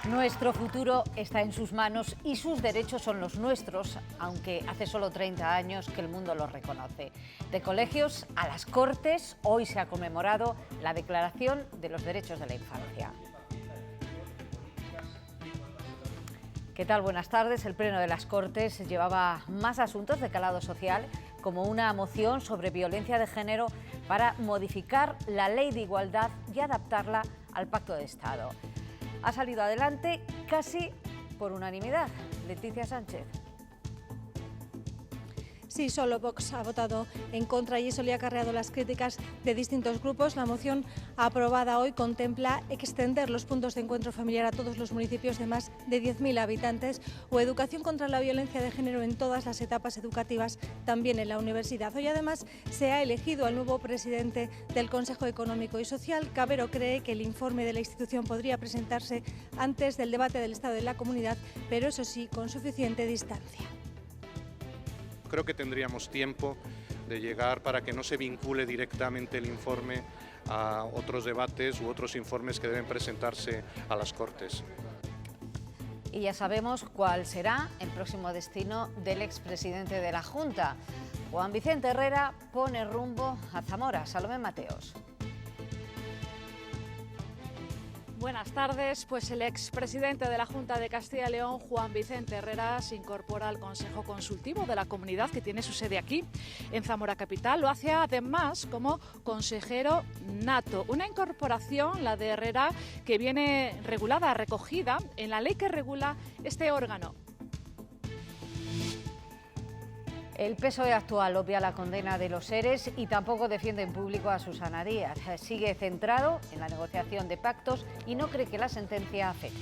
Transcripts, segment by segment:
Nuestro futuro está en sus manos y sus derechos son los nuestros, aunque hace solo 30 años que el mundo los reconoce. De colegios a las Cortes, hoy se ha conmemorado la Declaración de los Derechos de la Infancia. ¿Qué tal? Buenas tardes. El Pleno de las Cortes llevaba más asuntos de calado social, como una moción sobre violencia de género para modificar la Ley de Igualdad y adaptarla al Pacto de Estado. Ha salido adelante casi por unanimidad. Leticia Sánchez. Sí, solo Vox ha votado en contra y eso le ha acarreado las críticas de distintos grupos. La moción aprobada hoy contempla extender los puntos de encuentro familiar a todos los municipios de más de 10.000 habitantes o educación contra la violencia de género en todas las etapas educativas, también en la universidad. Hoy además se ha elegido al nuevo presidente del Consejo Económico y Social. Cabero cree que el informe de la institución podría presentarse antes del debate del Estado de la Comunidad, pero eso sí, con suficiente distancia. Creo que tendríamos tiempo de llegar para que no se vincule directamente el informe a otros debates u otros informes que deben presentarse a las Cortes. Y ya sabemos cuál será el próximo destino del expresidente de la Junta. Juan Vicente Herrera pone rumbo a Zamora. Salomé Mateos. Buenas tardes. Pues el expresidente de la Junta de Castilla y León, Juan Vicente Herrera, se incorpora al Consejo Consultivo de la Comunidad, que tiene su sede aquí, en Zamora Capital. Lo hace además como consejero nato. Una incorporación, la de Herrera, que viene regulada, recogida en la ley que regula este órgano. El PSOE actual obvia la condena de los ERES y tampoco defiende en público a Susana Díaz. Sigue centrado en la negociación de pactos y no cree que la sentencia afecte.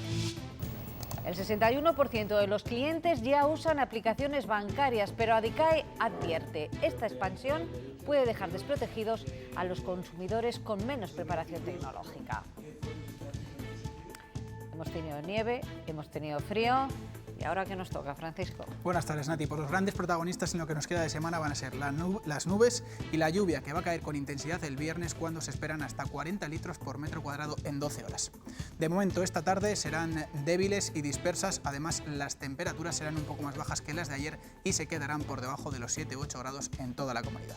El 61% de los clientes ya usan aplicaciones bancarias, pero Adicae advierte, esta expansión puede dejar desprotegidos a los consumidores con menos preparación tecnológica. Hemos tenido nieve, hemos tenido frío. ¿Y ahora qué nos toca, Francisco? Buenas tardes, Nati. Pues los grandes protagonistas en lo que nos queda de semana van a ser las nubes y la lluvia, que va a caer con intensidad el viernes, cuando se esperan hasta 40 litros por metro cuadrado en 12 horas. De momento, esta tarde serán débiles y dispersas. Además, las temperaturas serán un poco más bajas que las de ayer y se quedarán por debajo de los 7 u 8 grados en toda la comunidad.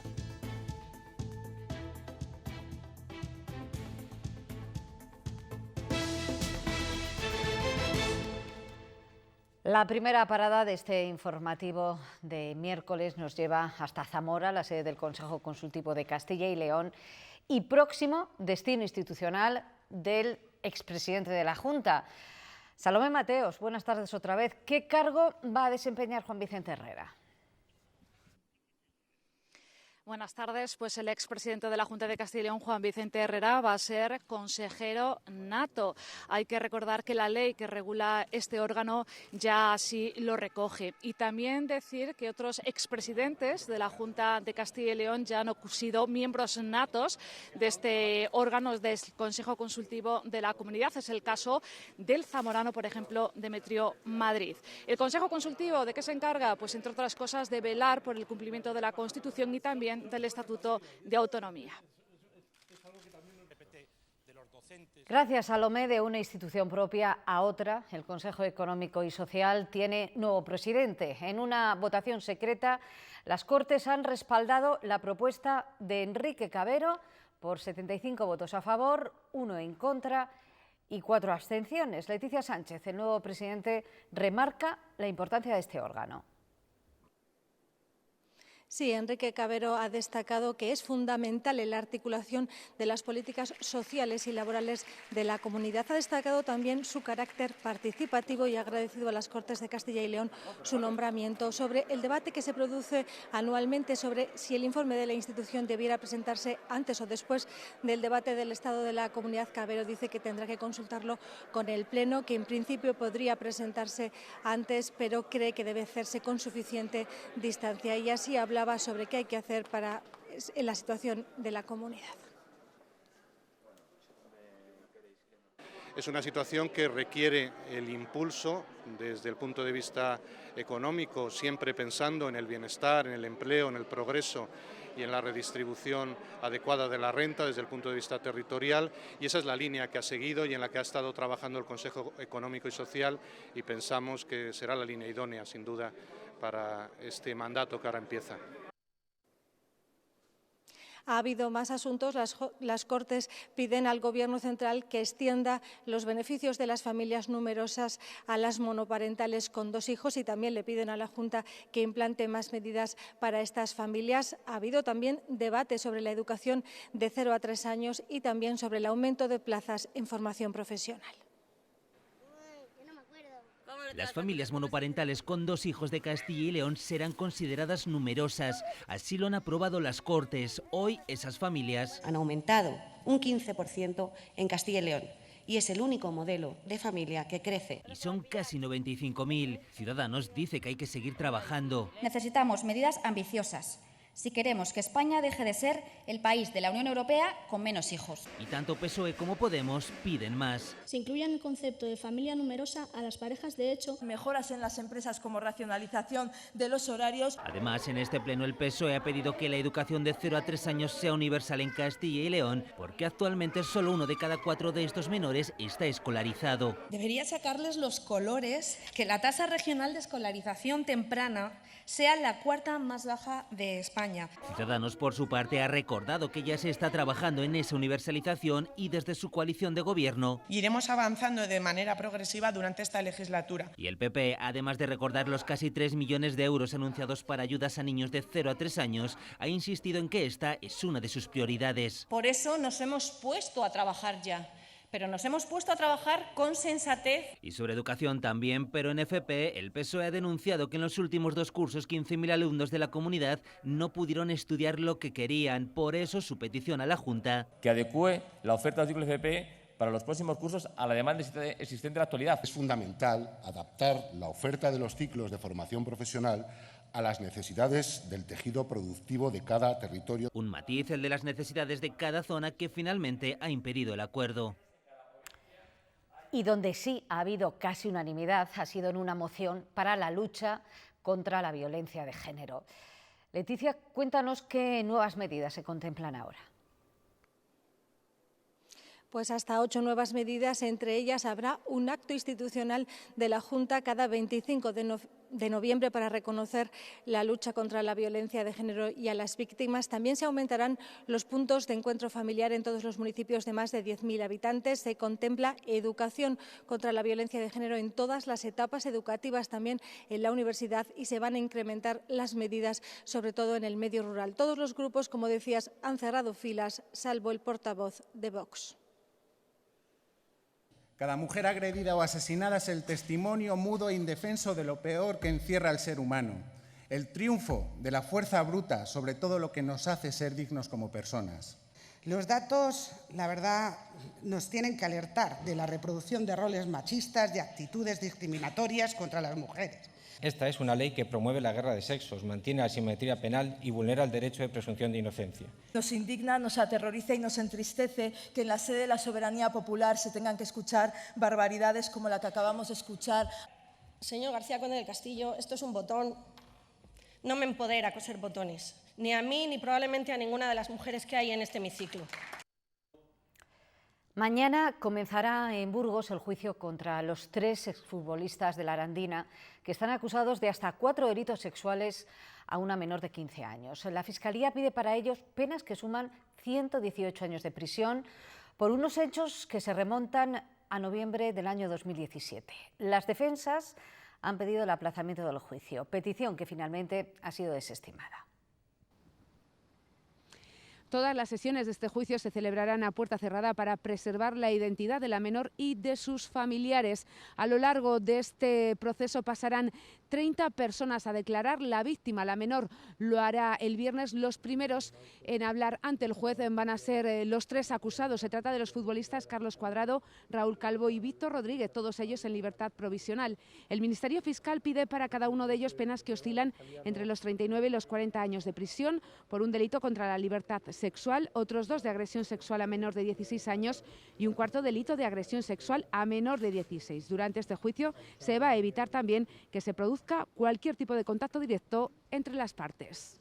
La primera parada de este informativo de miércoles nos lleva hasta Zamora, la sede del Consejo Consultivo de Castilla y León, y próximo destino institucional del expresidente de la Junta. Salomé Mateos, buenas tardes otra vez. ¿Qué cargo va a desempeñar Juan Vicente Herrera? Buenas tardes. Pues el expresidente de la Junta de Castilla y León, Juan Vicente Herrera, va a ser consejero nato. Hay que recordar que la ley que regula este órgano ya así lo recoge. Y también decir que otros expresidentes de la Junta de Castilla y León ya han sido miembros natos de este órgano, del Consejo Consultivo de la Comunidad. Es el caso del zamorano, por ejemplo, Demetrio Madrid. ¿El Consejo Consultivo de qué se encarga? Pues, entre otras cosas, de velar por el cumplimiento de la Constitución y también del Estatuto de Autonomía. Gracias, Salomé. De una institución propia a otra, el Consejo Económico y Social tiene nuevo presidente. En una votación secreta, las Cortes han respaldado la propuesta de Enrique Cabero por 75 votos a favor, 1 en contra y 4 abstenciones. Leticia Sánchez, el nuevo presidente, remarca la importancia de este órgano. Sí, Enrique Cabero ha destacado que es fundamental en la articulación de las políticas sociales y laborales de la comunidad. Ha destacado también su carácter participativo y ha agradecido a las Cortes de Castilla y León su nombramiento. Sobre el debate que se produce anualmente sobre si el informe de la institución debiera presentarse antes o después del debate del Estado de la Comunidad, Cabero dice que tendrá que consultarlo con el Pleno, que en principio podría presentarse antes, pero cree que debe hacerse con suficiente distancia. Y así hablaba sobre qué hay que hacer en la situación de la comunidad. Es una situación que requiere el impulso desde el punto de vista económico, siempre pensando en el bienestar, en el empleo, en el progreso y en la redistribución adecuada de la renta desde el punto de vista territorial, y esa es la línea que ha seguido y en la que ha estado trabajando el Consejo Económico y Social, y pensamos que será la línea idónea, sin duda, para este mandato que ahora empieza. Ha habido más asuntos. Las Cortes piden al Gobierno central que extienda los beneficios de las familias numerosas a las monoparentales con 2 hijos y también le piden a la Junta que implante más medidas para estas familias. Ha habido también debate sobre la educación de 0 a 3 años y también sobre el aumento de plazas en formación profesional. Las familias monoparentales con 2 hijos de Castilla y León serán consideradas numerosas. Así lo han aprobado las Cortes. Hoy esas familias han aumentado un 15% en Castilla y León. Y es el único modelo de familia que crece. Y son casi 95.000. Ciudadanos dice que hay que seguir trabajando. Necesitamos medidas ambiciosas si queremos que España deje de ser el país de la Unión Europea con menos hijos. Y tanto PSOE como Podemos piden más. Se incluye en el concepto de familia numerosa a las parejas de hecho. Mejoras en las empresas como racionalización de los horarios. Además, en este pleno el PSOE ha pedido que la educación de 0 a 3 años sea universal en Castilla y León, porque actualmente solo 1 de cada 4 de estos menores está escolarizado. Debería sacarles los colores que la tasa regional de escolarización temprana sea la 4ª más baja de España. Ciudadanos, por su parte, ha recordado que ya se está trabajando en esa universalización y desde su coalición de gobierno iremos avanzando de manera progresiva durante esta legislatura. Y el PP, además de recordar los casi 3 millones de euros anunciados para ayudas a niños de 0 a 3 años, ha insistido en que esta es una de sus prioridades. Por eso nos hemos puesto a trabajar ya. Pero nos hemos puesto a trabajar con sensatez. Y sobre educación también, pero en FP, el PSOE ha denunciado que en los últimos 2 cursos 15.000 alumnos de la comunidad no pudieron estudiar lo que querían. Por eso su petición a la Junta que adecúe la oferta de ciclos FP para los próximos cursos a la demanda existente en la actualidad. Es fundamental adaptar la oferta de los ciclos de formación profesional a las necesidades del tejido productivo de cada territorio. Un matiz, el de las necesidades de cada zona, que finalmente ha impedido el acuerdo. Y donde sí ha habido casi unanimidad ha sido en una moción para la lucha contra la violencia de género. Leticia, cuéntanos qué nuevas medidas se contemplan ahora. Pues hasta 8 nuevas medidas, entre ellas habrá un acto institucional de la Junta cada 25 de noviembre para reconocer la lucha contra la violencia de género y a las víctimas. También se aumentarán los puntos de encuentro familiar en todos los municipios de más de 10.000 habitantes. Se contempla educación contra la violencia de género en todas las etapas educativas, también en la universidad, y se van a incrementar las medidas, sobre todo en el medio rural. Todos los grupos, como decías, han cerrado filas, salvo el portavoz de Vox. Cada mujer agredida o asesinada es el testimonio mudo e indefenso de lo peor que encierra el ser humano, el triunfo de la fuerza bruta sobre todo lo que nos hace ser dignos como personas. Los datos, la verdad, nos tienen que alertar de la reproducción de roles machistas y actitudes discriminatorias contra las mujeres. Esta es una ley que promueve la guerra de sexos, mantiene la simetría penal y vulnera el derecho de presunción de inocencia. Nos indigna, nos aterroriza y nos entristece que en la sede de la soberanía popular se tengan que escuchar barbaridades como la que acabamos de escuchar. Señor García Conde del Castillo, esto es un botón. No me empodera coser botones, ni a mí ni probablemente a ninguna de las mujeres que hay en este hemiciclo. Mañana comenzará en Burgos el juicio contra los 3 exfutbolistas de la Arandina que están acusados de hasta 4 delitos sexuales a una menor de 15 años. La Fiscalía pide para ellos penas que suman 118 años de prisión por unos hechos que se remontan a noviembre del año 2017. Las defensas han pedido el aplazamiento del juicio, petición que finalmente ha sido desestimada. Todas las sesiones de este juicio se celebrarán a puerta cerrada para preservar la identidad de la menor y de sus familiares. A lo largo de este proceso pasarán 30 personas a declarar. La víctima, la menor, lo hará el viernes. Los primeros en hablar ante el juez van a ser los 3 acusados. Se trata de los futbolistas Carlos Cuadrado, Raúl Calvo y Víctor Rodríguez, todos ellos en libertad provisional. El Ministerio Fiscal pide para cada uno de ellos penas que oscilan entre los 39 y los 40 años de prisión por un delito contra la libertad sexual, otros 2 de agresión sexual a menor de 16 años y un 4º delito de agresión sexual a menor de 16. Durante este juicio se va a evitar también que se produzca cualquier tipo de contacto directo entre las partes.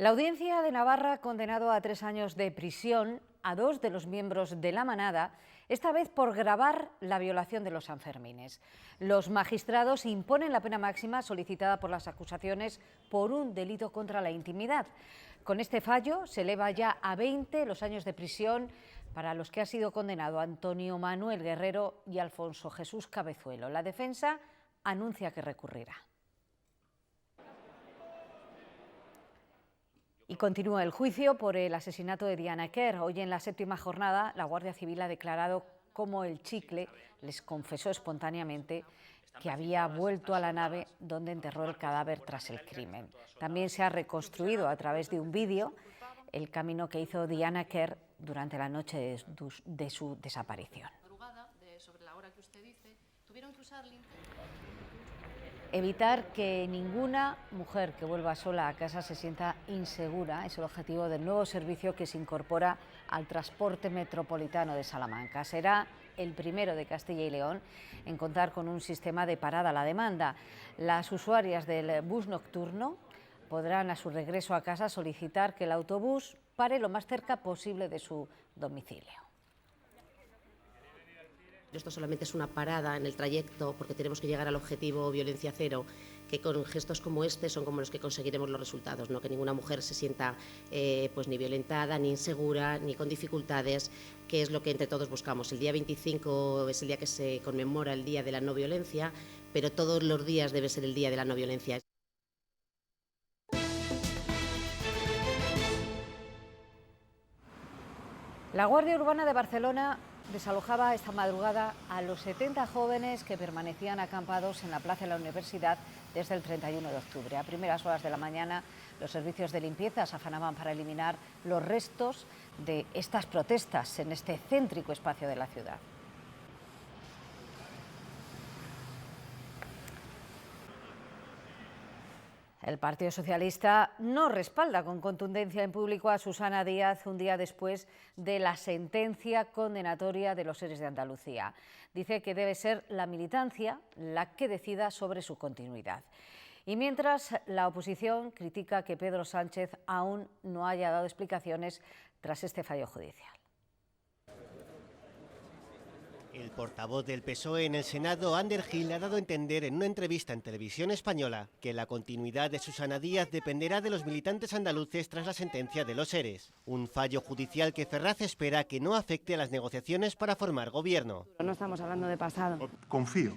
La Audiencia de Navarra ha condenado a 3 años de prisión a 2 de los miembros de La Manada, esta vez por grabar la violación de los Sanfermines. Los magistrados imponen la pena máxima solicitada por las acusaciones por un delito contra la intimidad. Con este fallo se eleva ya a 20 los años de prisión para los que ha sido condenado Antonio Manuel Guerrero y Alfonso Jesús Cabezuelo. La defensa anuncia que recurrirá. Y continúa el juicio por el asesinato de Diana Quer. Hoy, en la 7ª jornada, la Guardia Civil ha declarado cómo el Chicle les confesó espontáneamente que había vuelto a la nave donde enterró el cadáver tras el crimen. También se ha reconstruido a través de un vídeo el camino que hizo Diana Quer durante la noche de su desaparición. Evitar que ninguna mujer que vuelva sola a casa se sienta insegura es el objetivo del nuevo servicio que se incorpora al transporte metropolitano de Salamanca. Será el primero de Castilla y León en contar con un sistema de parada a la demanda. Las usuarias del bus nocturno podrán, a su regreso a casa, solicitar que el autobús pare lo más cerca posible de su domicilio. Esto solamente es una parada en el trayecto porque tenemos que llegar al objetivo violencia cero, que con gestos como este son como los que conseguiremos los resultados, ¿no? Que ninguna mujer se sienta pues ni violentada, ni insegura, ni con dificultades, que es lo que entre todos buscamos. El día 25 es el día que se conmemora el Día de la No Violencia, pero todos los días debe ser el Día de la No Violencia. La Guardia Urbana de Barcelona desalojaba esta madrugada a los 70 jóvenes que permanecían acampados en la plaza de la Universidad desde el 31 de octubre. A primeras horas de la mañana, los servicios de limpieza se afanaban para eliminar los restos de estas protestas en este céntrico espacio de la ciudad. El Partido Socialista no respalda con contundencia en público a Susana Díaz un día después de la sentencia condenatoria de los ERE de Andalucía. Dice que debe ser la militancia la que decida sobre su continuidad. Y mientras, la oposición critica que Pedro Sánchez aún no haya dado explicaciones tras este fallo judicial. El portavoz del PSOE en el Senado, Ander Gil, ha dado a entender en una entrevista en Televisión Española que la continuidad de Susana Díaz dependerá de los militantes andaluces tras la sentencia de los ERE. Un fallo judicial que Ferraz espera que no afecte a las negociaciones para formar gobierno. No estamos hablando de pasado. Confío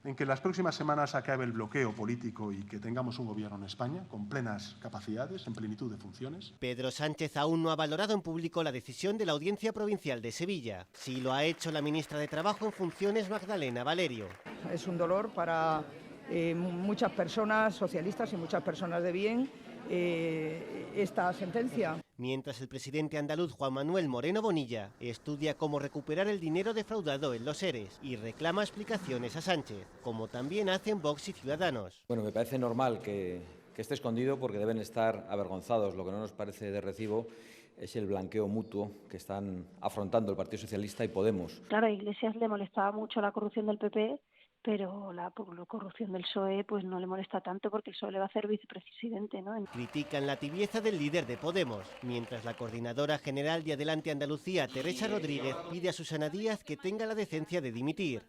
en que en las próximas semanas acabe el bloqueo político y que tengamos un gobierno en España con plenas capacidades, en plenitud de funciones. Pedro Sánchez aún no ha valorado en público la decisión de la Audiencia Provincial de Sevilla. Sí lo ha hecho la ministra de Trabajo en funciones, Magdalena Valerio. Es un dolor para muchas personas socialistas y muchas personas de bien esta sentencia. Mientras el presidente andaluz Juan Manuel Moreno Bonilla estudia cómo recuperar el dinero defraudado en los ERE y reclama explicaciones a Sánchez, como también hacen Vox y Ciudadanos. Bueno, me parece normal que esté escondido porque deben estar avergonzados. Lo que no nos parece de recibo es el blanqueo mutuo que están afrontando el Partido Socialista y Podemos. Claro, a Iglesias le molestaba mucho la corrupción del PP, pero la corrupción del PSOE pues no le molesta tanto porque el PSOE le va a hacer vicepresidente, ¿no? Critican la tibieza del líder de Podemos, mientras la coordinadora general de Adelante Andalucía, Teresa Rodríguez, pide a Susana Díaz que tenga la decencia de dimitir.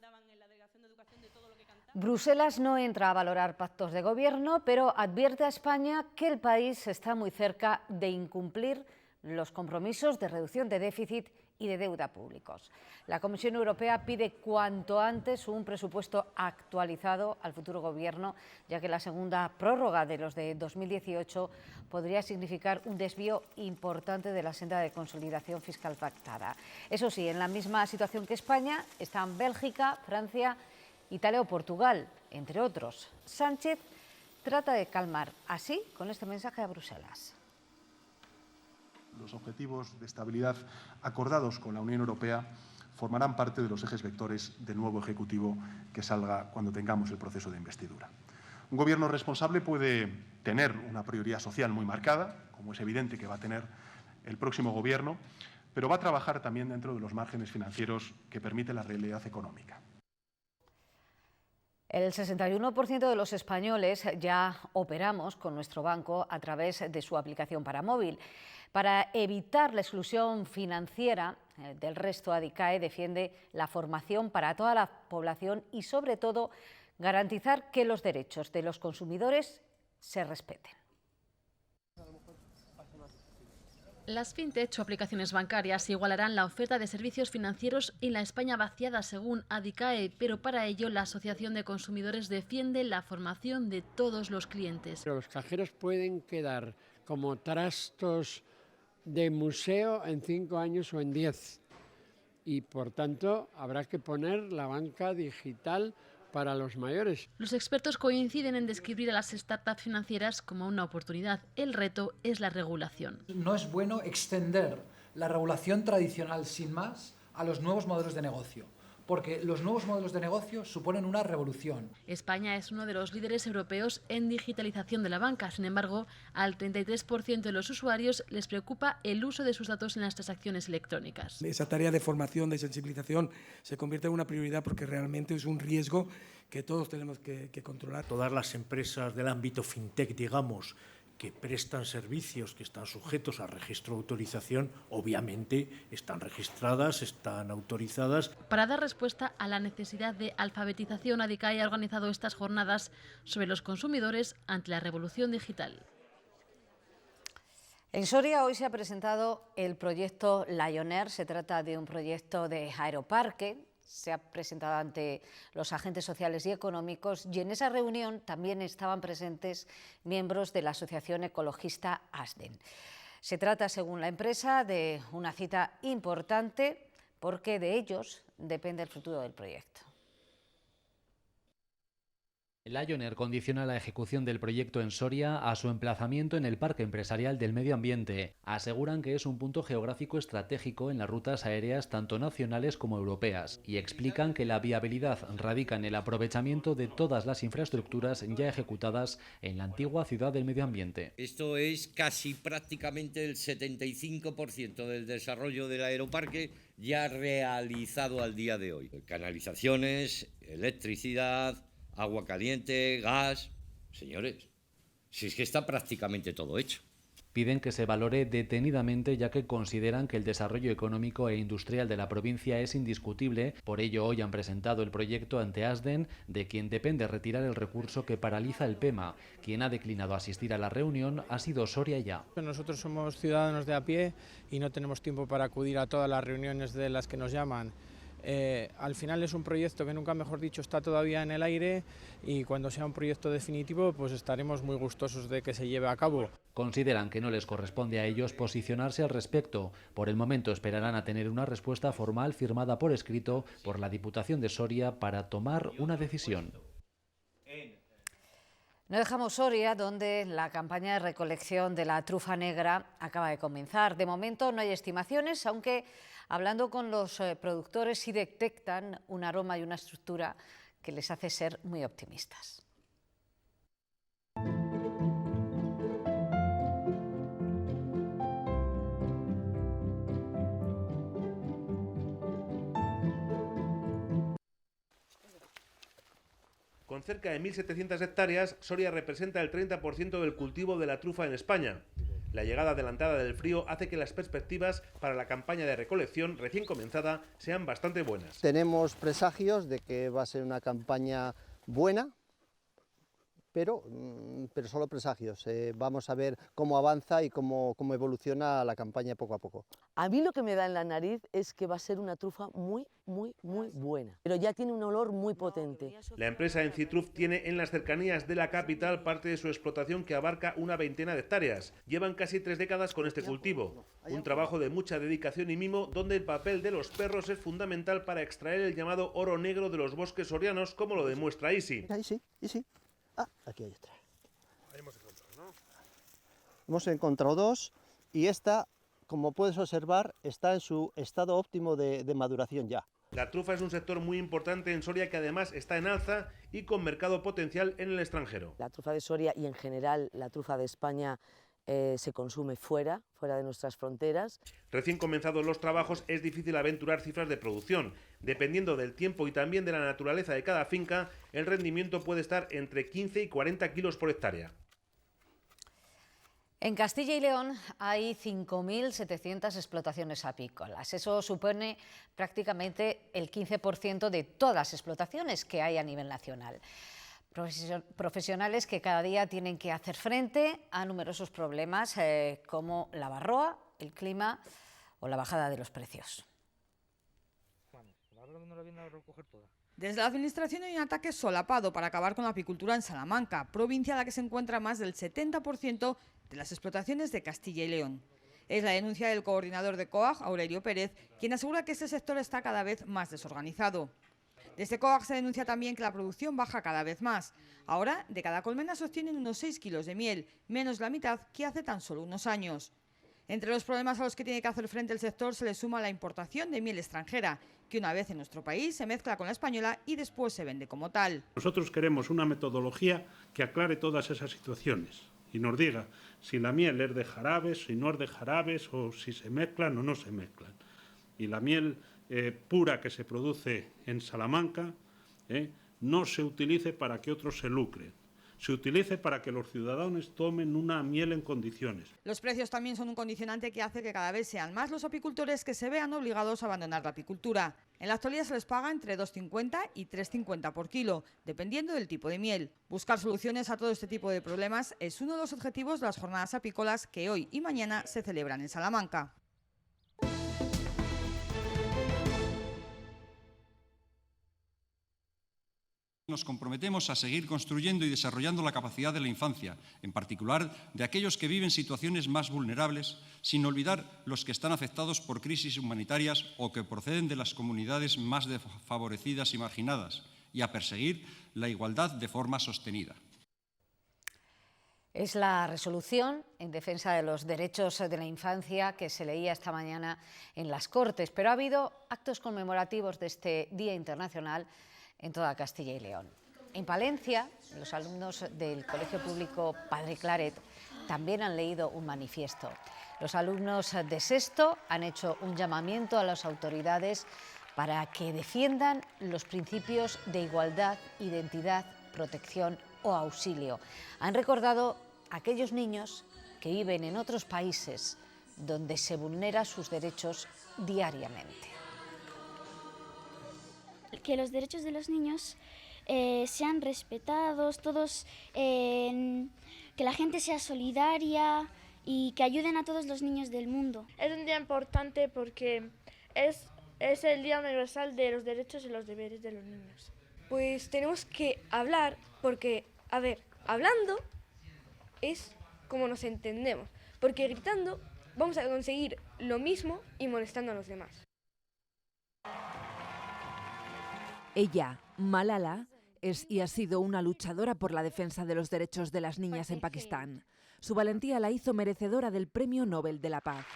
Bruselas no entra a valorar pactos de gobierno, pero advierte a España que el país está muy cerca de incumplir los compromisos de reducción de déficit y de deuda públicos. La Comisión Europea pide cuanto antes un presupuesto actualizado al futuro gobierno, ya que la segunda prórroga de los de 2018 podría significar un desvío importante de la senda de consolidación fiscal pactada. Eso sí, en la misma situación que España están Bélgica, Francia, Italia o Portugal, entre otros. Sánchez trata de calmar así con este mensaje a Bruselas. Los objetivos de estabilidad acordados con la Unión Europea formarán parte de los ejes vectores del nuevo Ejecutivo que salga cuando tengamos el proceso de investidura. Un gobierno responsable puede tener una prioridad social muy marcada, como es evidente que va a tener el próximo gobierno, pero va a trabajar también dentro de los márgenes financieros que permite la realidad económica. El 61% de los españoles ya operamos con nuestro banco a través de su aplicación para móvil. Para evitar la exclusión financiera del resto, ADICAE defiende la formación para toda la población y, sobre todo, garantizar que los derechos de los consumidores se respeten. Las fintech o aplicaciones bancarias igualarán la oferta de servicios financieros en la España vaciada, según ADICAE, pero para ello la Asociación de Consumidores defiende la formación de todos los clientes. Los cajeros pueden quedar como trastos de museo en 5 años o en 10 y, por tanto, habrá que poner la banca digital para los mayores. Los expertos coinciden en describir a las startups financieras como una oportunidad. El reto es la regulación. No es bueno extender la regulación tradicional sin más a los nuevos modelos de negocio, porque los nuevos modelos de negocio suponen una revolución. España es uno de los líderes europeos en digitalización de la banca. Sin embargo, al 33% de los usuarios les preocupa el uso de sus datos en las transacciones electrónicas. Esa tarea de formación, de sensibilización, se convierte en una prioridad porque realmente es un riesgo que todos tenemos que controlar. Todas las empresas del ámbito fintech, digamos, que prestan servicios que están sujetos a registro de autorización, obviamente están registradas, están autorizadas. Para dar respuesta a la necesidad de alfabetización, ADICAE ha organizado estas jornadas sobre los consumidores ante la revolución digital. En Soria hoy se ha presentado el proyecto Lion Air. Se trata de un proyecto de aeroparque. Se ha presentado ante los agentes sociales y económicos y en esa reunión también estaban presentes miembros de la asociación ecologista ASDEN. Se trata, según la empresa, de una cita importante porque de ellos depende el futuro del proyecto. Lion Air condiciona la ejecución del proyecto en Soria a su emplazamiento en el Parque Empresarial del Medio Ambiente. Aseguran que es un punto geográfico estratégico en las rutas aéreas tanto nacionales como europeas y explican que la viabilidad radica en el aprovechamiento de todas las infraestructuras ya ejecutadas en la antigua ciudad del Medio Ambiente. Esto es casi prácticamente el 75% del desarrollo del aeroparque ya realizado al día de hoy. Canalizaciones, electricidad, agua caliente, gas. Señores, si es que está prácticamente todo hecho. Piden que se valore detenidamente ya que consideran que el desarrollo económico e industrial de la provincia es indiscutible. Por ello, hoy han presentado el proyecto ante ASDEN, de quien depende retirar el recurso que paraliza el PEMA. Quien ha declinado asistir a la reunión ha sido Soria Ya. Nosotros somos ciudadanos de a pie y no tenemos tiempo para acudir a todas las reuniones de las que nos llaman. Al final es un proyecto que nunca mejor dicho está todavía en el aire y cuando sea un proyecto definitivo pues estaremos muy gustosos de que se lleve a cabo. Consideran que no les corresponde a ellos posicionarse al respecto. Por el momento esperarán a tener una respuesta formal firmada por escrito por la Diputación de Soria para tomar una decisión. No dejamos Soria, donde la campaña de recolección de la trufa negra acaba de comenzar. De momento no hay estimaciones, aunque hablando con los productores sí detectan un aroma y una estructura que les hace ser muy optimistas. Con cerca de 1.700 hectáreas, Soria representa el 30% del cultivo de la trufa en España. La llegada adelantada del frío hace que las perspectivas para la campaña de recolección recién comenzada sean bastante buenas. Tenemos presagios de que va a ser una campaña buena, pero solo presagios. Vamos a ver cómo avanza y cómo evoluciona la campaña poco a poco. A mí lo que me da en la nariz es que va a ser una trufa muy buena, pero ya tiene un olor muy potente. La empresa Encitruf tiene en las cercanías de la capital parte de su explotación que abarca una veintena de hectáreas. Llevan casi 3 décadas con este cultivo, un trabajo de mucha dedicación y mimo donde el papel de los perros es fundamental para extraer el llamado oro negro de los bosques sorianos, como lo demuestra Isi. Isi. Aquí hay otra. Hemos encontrado 2 y esta, como puedes observar, está en su estado óptimo de maduración ya. La trufa es un sector muy importante en Soria que además está en alza y con mercado potencial en el extranjero. La trufa de Soria y en general la trufa de España se consume fuera de nuestras fronteras. Recién comenzados los trabajos es difícil aventurar cifras de producción. Dependiendo del tiempo y también de la naturaleza de cada finca, el rendimiento puede estar entre 15 y 40 kilos por hectárea. En Castilla y León hay 5.700 explotaciones apícolas. Eso supone prácticamente el 15% de todas las explotaciones que hay a nivel nacional. Profesionales que cada día tienen que hacer frente a numerosos problemas como la varroa, el clima o la bajada de los precios. Desde la Administración hay un ataque solapado para acabar con la apicultura en Salamanca, provincia en la que se encuentra más del 70% de las explotaciones de Castilla y León. Es la denuncia del coordinador de COAG, Aurelio Pérez, quien asegura que este sector está cada vez más desorganizado. Desde COAG se denuncia también que la producción baja cada vez más. Ahora, de cada colmena se obtienen unos 6 kilos de miel, menos la mitad que hace tan solo unos años. Entre los problemas a los que tiene que hacer frente el sector se le suma la importación de miel extranjera, que una vez en nuestro país se mezcla con la española y después se vende como tal. Nosotros queremos una metodología que aclare todas esas situaciones y nos diga si la miel es de jarabes, si no es de jarabes, o si se mezclan o no se mezclan. Y la miel pura que se produce en Salamanca no se utilice para que otros se lucren. Se utilice para que los ciudadanos tomen una miel en condiciones. Los precios también son un condicionante que hace que cada vez sean más los apicultores que se vean obligados a abandonar la apicultura. En la actualidad se les paga entre 2,50 y 3,50 por kilo, dependiendo del tipo de miel. Buscar soluciones a todo este tipo de problemas es uno de los objetivos de las jornadas apícolas que hoy y mañana se celebran en Salamanca. Nos comprometemos a seguir construyendo y desarrollando la capacidad de la infancia, en particular de aquellos que viven situaciones más vulnerables, sin olvidar los que están afectados por crisis humanitarias o que proceden de las comunidades más desfavorecidas y marginadas, y a perseguir la igualdad de forma sostenida. Es la resolución en defensa de los derechos de la infancia que se leía esta mañana en las Cortes, pero ha habido actos conmemorativos de este Día Internacional en toda Castilla y León. En Palencia, los alumnos del Colegio Público Padre Claret también han leído un manifiesto. Los alumnos de sexto han hecho un llamamiento a las autoridades para que defiendan los principios de igualdad, identidad, protección o auxilio. Han recordado a aquellos niños que viven en otros países donde se vulneran sus derechos diariamente. Que los derechos de los niños sean respetados, todos, que la gente sea solidaria y que ayuden a todos los niños del mundo. Es un día importante porque es el Día Universal de los Derechos y los Deberes de los Niños. Pues tenemos que hablar porque, a ver, hablando es como nos entendemos, porque gritando vamos a conseguir lo mismo y molestando a los demás. Ella, Malala, es y ha sido una luchadora por la defensa de los derechos de las niñas en Pakistán. Su valentía la hizo merecedora del Premio Nobel de la Paz.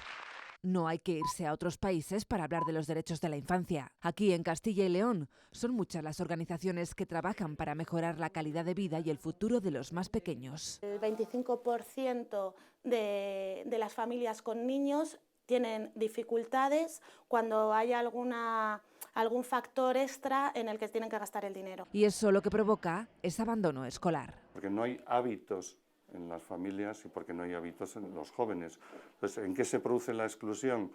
No hay que irse a otros países para hablar de los derechos de la infancia. Aquí, en Castilla y León, son muchas las organizaciones que trabajan para mejorar la calidad de vida y el futuro de los más pequeños. El 25% de las familias con niños tienen dificultades cuando hay algún factor extra en el que tienen que gastar el dinero. Y eso lo que provoca es abandono escolar. Porque no hay hábitos en las familias y porque no hay hábitos en los jóvenes. Entonces, ¿en qué se produce la exclusión?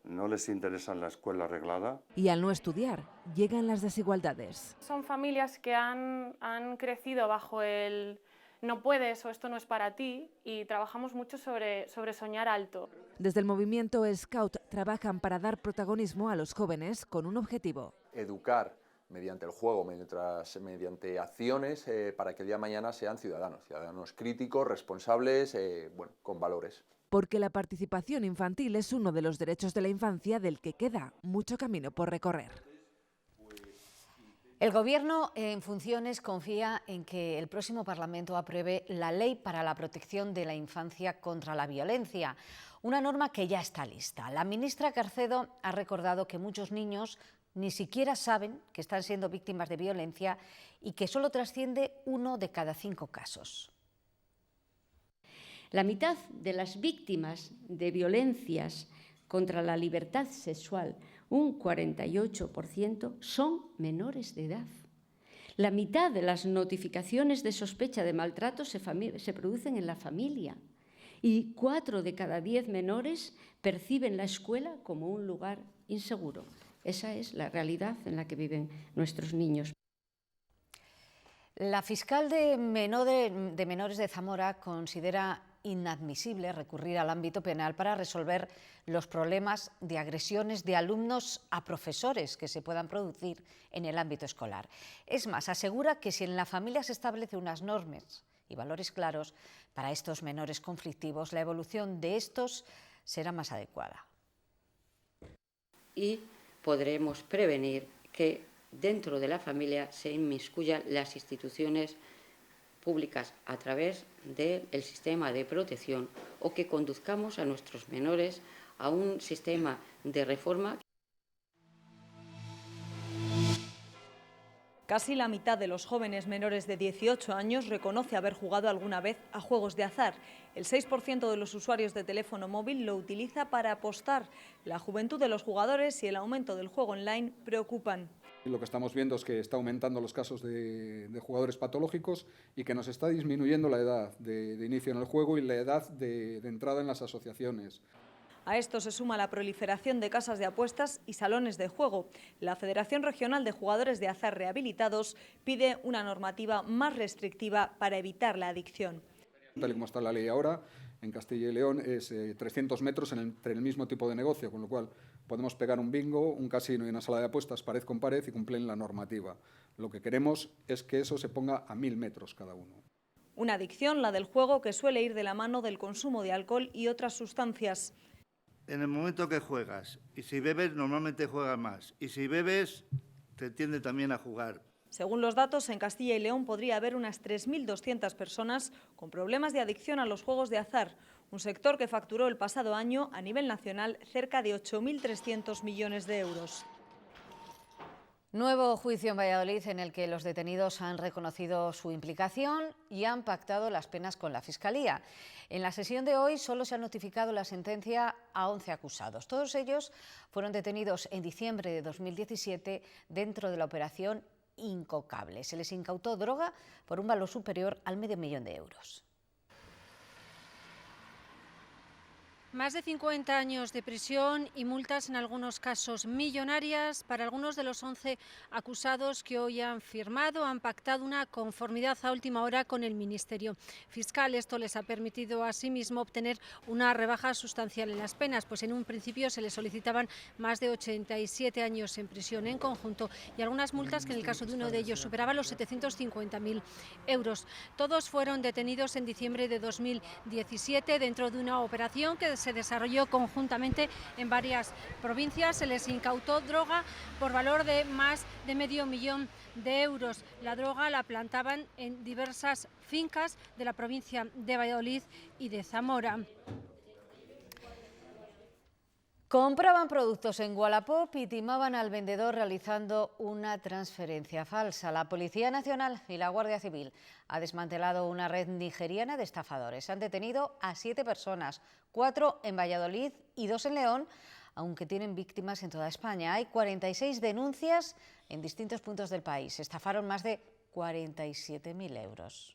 No les interesa la escuela arreglada. Y al no estudiar, llegan las desigualdades. Son familias que han crecido bajo el no puedes o esto no es para ti, y trabajamos mucho sobre soñar alto. Desde el movimiento Scout trabajan para dar protagonismo a los jóvenes con un objetivo. Educar mediante el juego, mediante acciones para que el día de mañana sean ciudadanos críticos, responsables, con valores. Porque la participación infantil es uno de los derechos de la infancia del que queda mucho camino por recorrer. El Gobierno en funciones confía en que el próximo Parlamento apruebe la Ley para la Protección de la Infancia contra la Violencia, una norma que ya está lista. La ministra Carcedo ha recordado que muchos niños ni siquiera saben que están siendo víctimas de violencia y que solo trasciende 1 de cada 5 casos. La mitad de las víctimas de violencias contra la libertad sexual, un 48%, son menores de edad. La mitad de las notificaciones de sospecha de maltrato se producen en la familia y 4 de cada 10 menores perciben la escuela como un lugar inseguro. Esa es la realidad en la que viven nuestros niños. La fiscal de menores de Zamora considera inadmisible recurrir al ámbito penal para resolver los problemas de agresiones de alumnos a profesores que se puedan producir en el ámbito escolar. Es más, asegura que si en la familia se establecen unas normas y valores claros para estos menores conflictivos, la evolución de estos será más adecuada. Y podremos prevenir que dentro de la familia se inmiscuyan las instituciones públicas a través del sistema de protección o que conduzcamos a nuestros menores a un sistema de reforma. Casi la mitad de los jóvenes menores de 18 años reconoce haber jugado alguna vez a juegos de azar. El 6% de los usuarios de teléfono móvil lo utiliza para apostar. La juventud de los jugadores y el aumento del juego online preocupan. Lo que estamos viendo es que está aumentando los casos de jugadores patológicos y que nos está disminuyendo la edad de inicio en el juego y la edad de entrada en las asociaciones. A esto se suma la proliferación de casas de apuestas y salones de juego. La Federación Regional de Jugadores de Azar Rehabilitados pide una normativa más restrictiva para evitar la adicción. Tal y como está la ley ahora, en Castilla y León es 300 metros entre el mismo tipo de negocio, con lo cual podemos pegar un bingo, un casino y una sala de apuestas pared con pared y cumplen la normativa. Lo que queremos es que eso se ponga a 1000 metros cada uno. Una adicción, la del juego, que suele ir de la mano del consumo de alcohol y otras sustancias. En el momento que juegas, y si bebes normalmente juegas más, y si bebes te tiende también a jugar. Según los datos, en Castilla y León podría haber unas 3.200 personas con problemas de adicción a los juegos de azar, un sector que facturó el pasado año a nivel nacional cerca de 8.300 millones de euros. Nuevo juicio en Valladolid en el que los detenidos han reconocido su implicación y han pactado las penas con la Fiscalía. En la sesión de hoy solo se ha notificado la sentencia a 11 acusados. Todos ellos fueron detenidos en diciembre de 2017 dentro de la operación Incocable. Se les incautó droga por un valor superior al $500.000 de euros. Más de 50 años de prisión y multas en algunos casos millonarias para algunos de los 11 acusados que hoy han firmado, han pactado una conformidad a última hora con el Ministerio Fiscal. Esto les ha permitido asimismo obtener una rebaja sustancial en las penas, pues en un principio se les solicitaban más de 87 años en prisión en conjunto y algunas multas que en el caso de uno de ellos superaban los 750.000 euros. Todos fueron detenidos en diciembre de 2017 dentro de una operación que se desarrolló conjuntamente en varias provincias. Se les incautó droga por valor de más de $500.000 de euros. La droga la plantaban en diversas fincas de la provincia de Valladolid y de Zamora. Compraban productos en Wallapop y timaban al vendedor realizando una transferencia falsa. La Policía Nacional y la Guardia Civil ha desmantelado una red nigeriana de estafadores. Han detenido a 7 personas, 4 en Valladolid y 2 en León, aunque tienen víctimas en toda España. Hay 46 denuncias en distintos puntos del país. Estafaron más de 47.000 euros.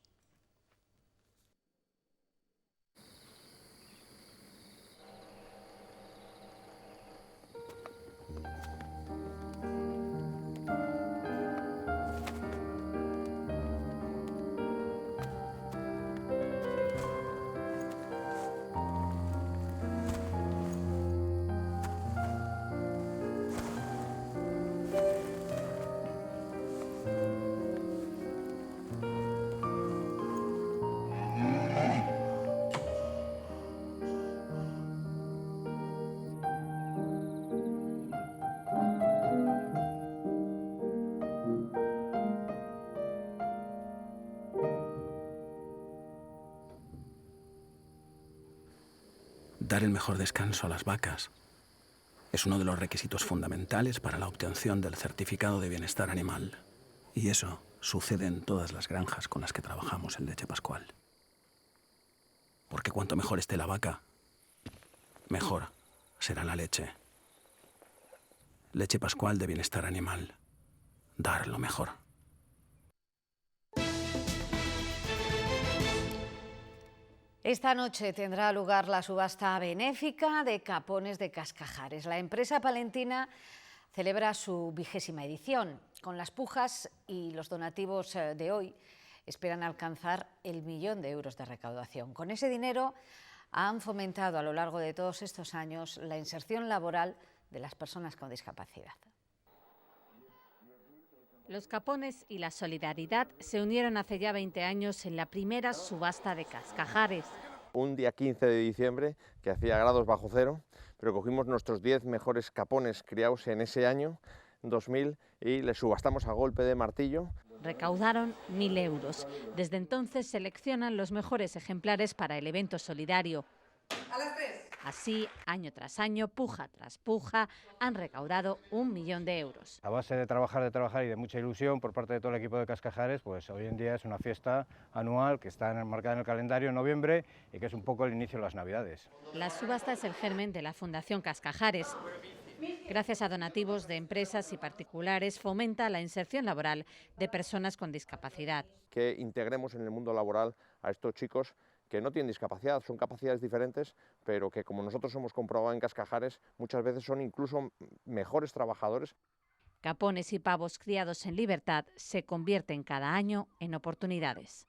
Dar el mejor descanso a las vacas es uno de los requisitos fundamentales para la obtención del certificado de bienestar animal. Y eso sucede en todas las granjas con las que trabajamos en Leche Pascual. Porque cuanto mejor esté la vaca, mejor será la leche. Leche Pascual de Bienestar Animal. Dar lo mejor. Esta noche tendrá lugar la subasta benéfica de capones de Cascajares. La empresa palentina celebra su 20ª edición. Con las pujas y los donativos de hoy esperan alcanzar el 1 millón de euros de recaudación. Con ese dinero han fomentado a lo largo de todos estos años la inserción laboral de las personas con discapacidad. Los capones y la solidaridad se unieron hace ya 20 años en la primera subasta de Cascajares. Un día 15 de diciembre, que hacía grados bajo cero, pero cogimos nuestros 10 mejores capones criados en ese año, 2000, y les subastamos a golpe de martillo. Recaudaron 1.000 euros. Desde entonces seleccionan los mejores ejemplares para el evento solidario. A las 3. Así, año tras año, puja tras puja, han recaudado 1 millón de euros. A base de trabajar y de mucha ilusión por parte de todo el equipo de Cascajares, pues hoy en día es una fiesta anual que está enmarcada en el calendario en noviembre y que es un poco el inicio de las Navidades. La subasta es el germen de la Fundación Cascajares. Gracias a donativos de empresas y particulares, fomenta la inserción laboral de personas con discapacidad. Que integremos en el mundo laboral a estos chicos que no tienen discapacidad, son capacidades diferentes, pero que, como nosotros hemos comprobado en Cascajares, muchas veces son incluso mejores trabajadores. Capones y pavos criados en libertad se convierten cada año en oportunidades.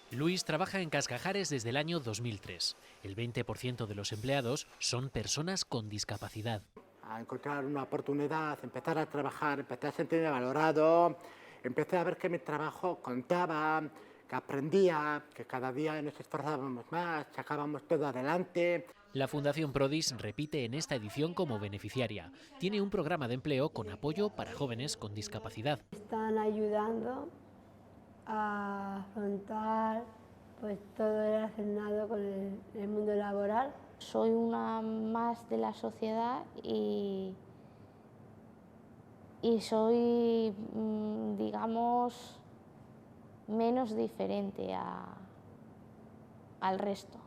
Luis trabaja en Cascajares desde el año 2003. El 20% de los empleados son personas con discapacidad. A encontrar una oportunidad, empezar a trabajar, empezar a sentirme valorado, empecé a ver que mi trabajo contaba, que aprendía, que cada día nos esforzábamos más, sacábamos todo adelante. La Fundación Prodis repite en esta edición como beneficiaria. Tiene un programa de empleo con apoyo para jóvenes con discapacidad. Están ayudando a afrontar pues, todo el relacionado con el mundo laboral. Soy una más de la sociedad y soy, digamos, menos diferente al resto.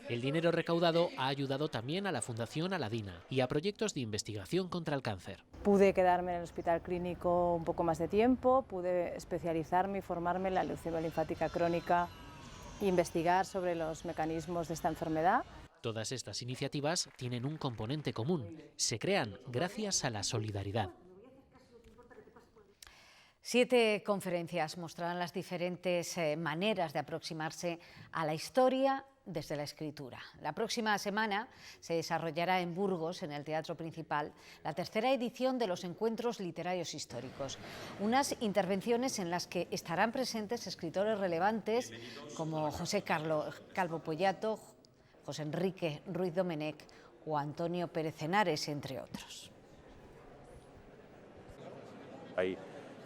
El dinero recaudado ha ayudado también a la Fundación Aladina y a proyectos de investigación contra el cáncer. Pude quedarme en el hospital clínico un poco más de tiempo, pude especializarme y formarme en la leucemia linfática crónica e investigar sobre los mecanismos de esta enfermedad. Todas estas iniciativas tienen un componente común. Se crean gracias a la solidaridad. 7 conferencias mostrarán las diferentes maneras de aproximarse a la historia desde la escritura. La próxima semana se desarrollará en Burgos, en el Teatro Principal, la 3ª edición de los Encuentros Literarios Históricos. Unas intervenciones en las que estarán presentes escritores relevantes como José Calvo Pollato, José Enrique Ruiz Domenech o Antonio Pérez Henares, entre otros.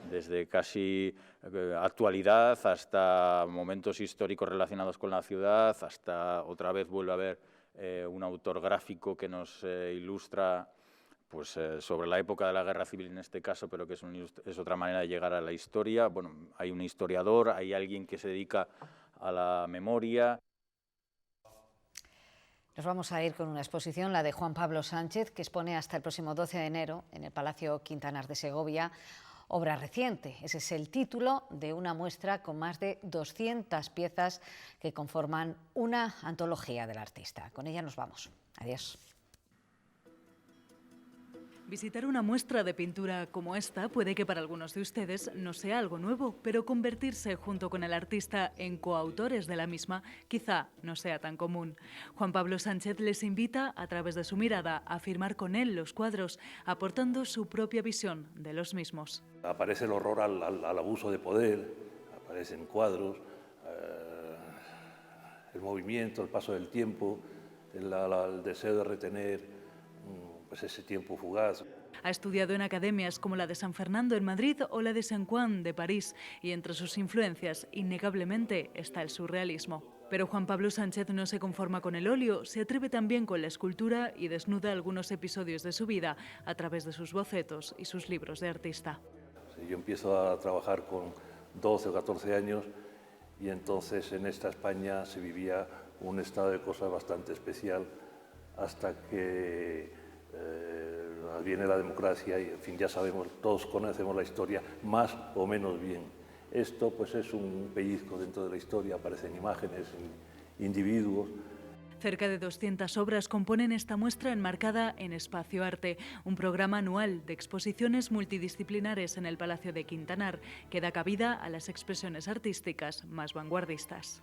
Desde casi actualidad hasta momentos históricos relacionados con la ciudad, hasta otra vez vuelve a haber un autor gráfico que nos ilustra pues, sobre la época de la Guerra Civil en este caso, pero que es otra manera de llegar a la historia. Bueno, hay un historiador, hay alguien que se dedica a la memoria. Nos vamos a ir con una exposición, la de Juan Pablo Sánchez, que expone hasta el próximo 12 de enero en el Palacio Quintanar de Segovia. Obra reciente, ese es el título de una muestra con más de 200 piezas que conforman una antología del artista. Con ella nos vamos. Adiós. Visitar una muestra de pintura como esta puede que para algunos de ustedes no sea algo nuevo, pero convertirse junto con el artista en coautores de la misma quizá no sea tan común. Juan Pablo Sánchez les invita, a través de su mirada, a firmar con él los cuadros, aportando su propia visión de los mismos. Aparece el horror al abuso de poder, aparecen cuadros, el movimiento, el paso del tiempo, el deseo de retener pues ese tiempo fugaz. Ha estudiado en academias como la de San Fernando en Madrid o la de Saint Ouen de París, y entre sus influencias, innegablemente, está el surrealismo. Pero Juan Pablo Sánchez no se conforma con el óleo, se atreve también con la escultura y desnuda algunos episodios de su vida a través de sus bocetos y sus libros de artista. Yo empiezo a trabajar con 12 o 14 años y entonces en esta España se vivía un estado de cosas bastante especial hasta que viene la democracia y, en fin, ya sabemos, todos conocemos la historia más o menos bien. Esto pues es un pellizco dentro de la historia, aparecen imágenes, individuos. Cerca de 200 obras componen esta muestra enmarcada en Espacio Arte, un programa anual de exposiciones multidisciplinares en el Palacio de Quintanar que da cabida a las expresiones artísticas más vanguardistas.